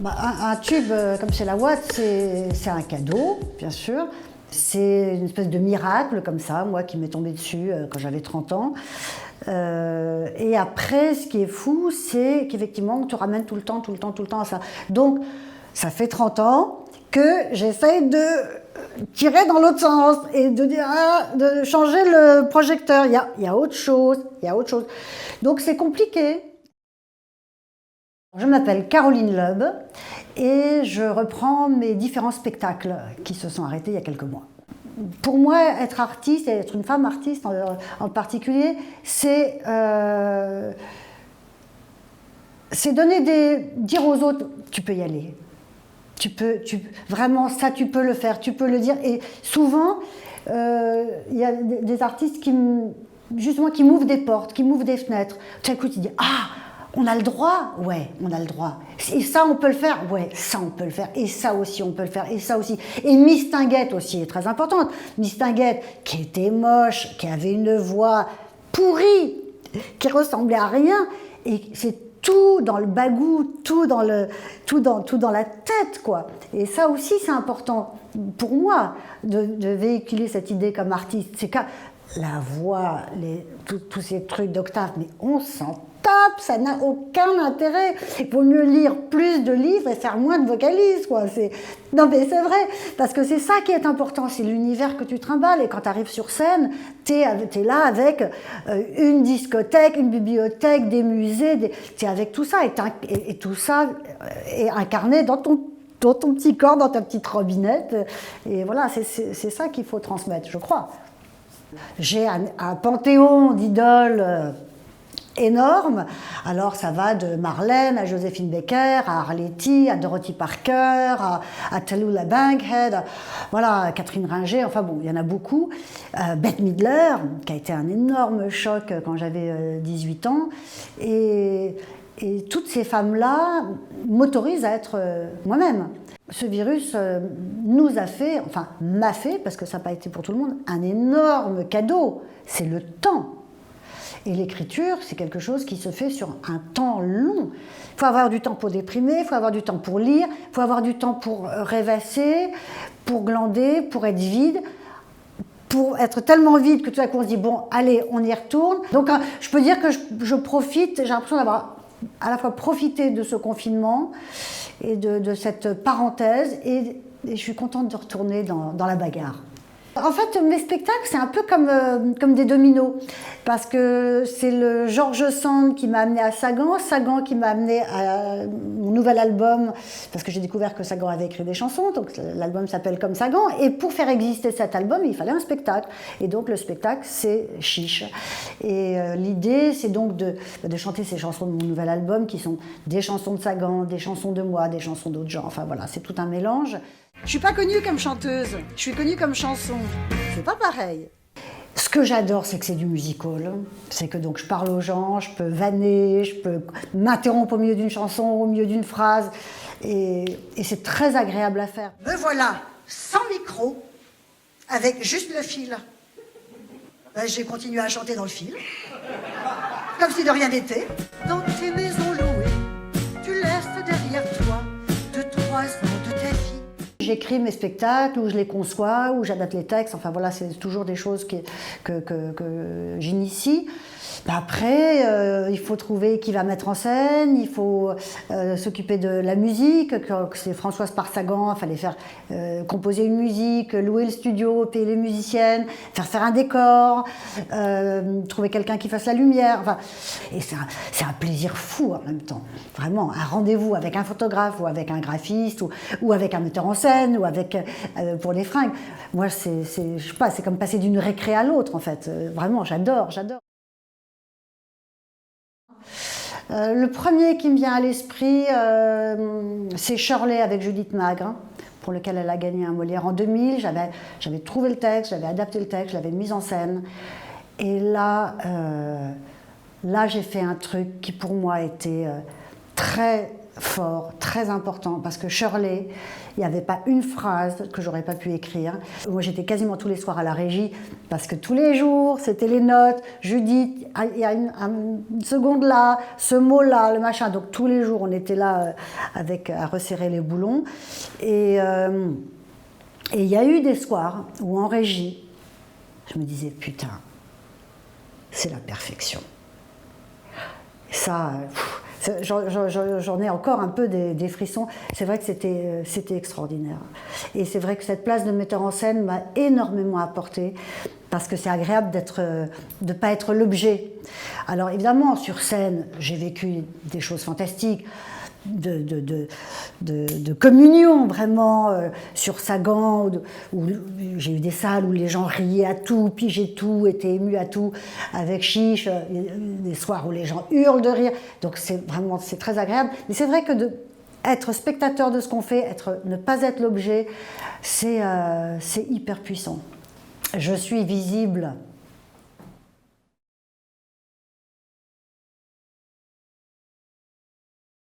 Un tube comme chez la Watt, c'est un cadeau, bien sûr. C'est une espèce de miracle comme ça, moi qui m'est tombé dessus quand j'avais 30 ans. Et après, ce qui est fou, c'est qu'effectivement, on te ramène tout le temps à ça. Donc, ça fait 30 ans que j'essaye de tirer dans l'autre sens et de dire, de changer le projecteur. Il y a autre chose, Donc, c'est compliqué. Je m'appelle Caroline Loeb et je reprends mes différents spectacles qui se sont arrêtés il y a quelques mois. Pour moi, être artiste, et être une femme artiste en particulier, c'est dire aux autres, tu peux y aller. Vraiment, ça, tu peux le faire, tu peux le dire. Et souvent, il y a des artistes qui m'ouvrent des portes, qui m'ouvrent des fenêtres. Tout à coup, tu dis, on a le droit? Ouais, on a le droit. Et ça, on peut le faire? Ouais, ça, on peut le faire. Et ça aussi, on peut le faire. Et ça aussi. Et Miss Tinguette aussi est très importante. Miss Tinguette, qui était moche, qui avait une voix pourrie, qui ressemblait à rien. Et c'est tout dans le bagou, tout dans la tête, quoi. Et ça aussi, c'est important pour moi de véhiculer cette idée comme artiste. C'est que la voix, tous ces trucs d'octave, mais on s'en tape, ça n'a aucun intérêt. Il vaut mieux lire plus de livres et faire moins de vocalises, quoi. Non, mais c'est vrai, parce que c'est ça qui est important, c'est l'univers que tu trimbales. Et quand tu arrives sur scène, t'es là avec une discothèque, une bibliothèque, des musées, t'es avec tout ça, et tout ça est incarné dans ton petit corps, dans ta petite robinette. Et voilà, c'est ça qu'il faut transmettre, je crois. J'ai un panthéon d'idoles énorme. Alors ça va de Marlène à Joséphine Baker, à Arletty, à Dorothy Parker, à Tallulah Bankhead, voilà, Catherine Ringer, enfin bon, il y en a beaucoup. Bette Midler, qui a été un énorme choc quand j'avais 18 ans. Et toutes ces femmes-là m'autorisent à être moi-même. Ce virus m'a fait, parce que ça n'a pas été pour tout le monde, un énorme cadeau. C'est le temps. Et l'écriture, c'est quelque chose qui se fait sur un temps long. Il faut avoir du temps pour déprimer, il faut avoir du temps pour lire, il faut avoir du temps pour rêvasser, pour glander, pour être vide, pour être tellement vide que tout à coup on se dit bon, allez, on y retourne. Donc je peux dire que je profite, j'ai l'impression d'avoir à la fois profité de ce confinement et de cette parenthèse, et je suis contente de retourner dans la bagarre. En fait, mes spectacles, c'est un peu comme des dominos, parce que c'est le George Sand qui m'a amené à Sagan, Sagan qui m'a amené à mon nouvel album, parce que j'ai découvert que Sagan avait écrit des chansons, donc l'album s'appelle comme Sagan, et pour faire exister cet album, il fallait un spectacle, et donc le spectacle, c'est Chiche. Et l'idée, c'est donc de chanter ces chansons de mon nouvel album, qui sont des chansons de Sagan, des chansons de moi, des chansons d'autres gens, enfin voilà, c'est tout un mélange. Je suis pas connue comme chanteuse, je suis connue comme chanson. C'est pas pareil. Ce que j'adore, c'est que c'est du musical. C'est que donc je parle aux gens, je peux vanner, je peux m'interrompre au milieu d'une chanson, au milieu d'une phrase. Et c'est très agréable à faire. Me voilà, sans micro, avec juste le fil. J'ai continué à chanter dans le fil, comme si de rien n'était. Dans tes maisons louées, tu laisses derrière toi 2-3 ans de ta vie. J'écris mes spectacles, ou je les conçois, ou j'adapte les textes, enfin voilà, c'est toujours des choses que j'initie. Après, il faut trouver qui va mettre en scène, il faut s'occuper de la musique, c'est Françoise Parsagan, il fallait faire composer une musique, louer le studio, payer les musiciennes, faire un décor, trouver quelqu'un qui fasse la lumière, enfin, et c'est un plaisir fou en même temps, vraiment, un rendez-vous avec un photographe, ou avec un graphiste, ou avec un metteur en scène, ou avec, pour les fringues. Moi, je sais pas, c'est comme passer d'une récré à l'autre en fait, vraiment, j'adore. Le premier qui me vient à l'esprit, c'est Shirley avec Judith Magre, pour lequel elle a gagné un Molière en 2000. J'avais trouvé le texte, j'avais adapté le texte, je l'avais mis en scène. Et là j'ai fait un truc qui pour moi était très fort, très important, parce que Shirley, il n'y avait pas une phrase que j'aurais pas pu écrire. Moi, j'étais quasiment tous les soirs à la régie, parce que tous les jours, c'était les notes. Judith, il y a une seconde là, ce mot-là, le machin. Donc tous les jours, on était là à resserrer les boulons. Et il y a eu des soirs où en régie, je me disais, putain, c'est la perfection. Ça, j'en ai encore un peu des frissons. C'est vrai que c'était extraordinaire. Et c'est vrai que cette place de metteur en scène m'a énormément apporté, parce que c'est agréable de ne pas être l'objet. Alors évidemment, sur scène, j'ai vécu des choses fantastiques, de communion vraiment sur Sagan, où j'ai eu des salles où les gens riaient à tout, pigeaient tout, étaient émus à tout, avec Chiche, des soirs où les gens hurlent de rire, donc c'est très agréable. Mais c'est vrai que être spectateur de ce qu'on fait, ne pas être l'objet, c'est hyper puissant. Je suis visible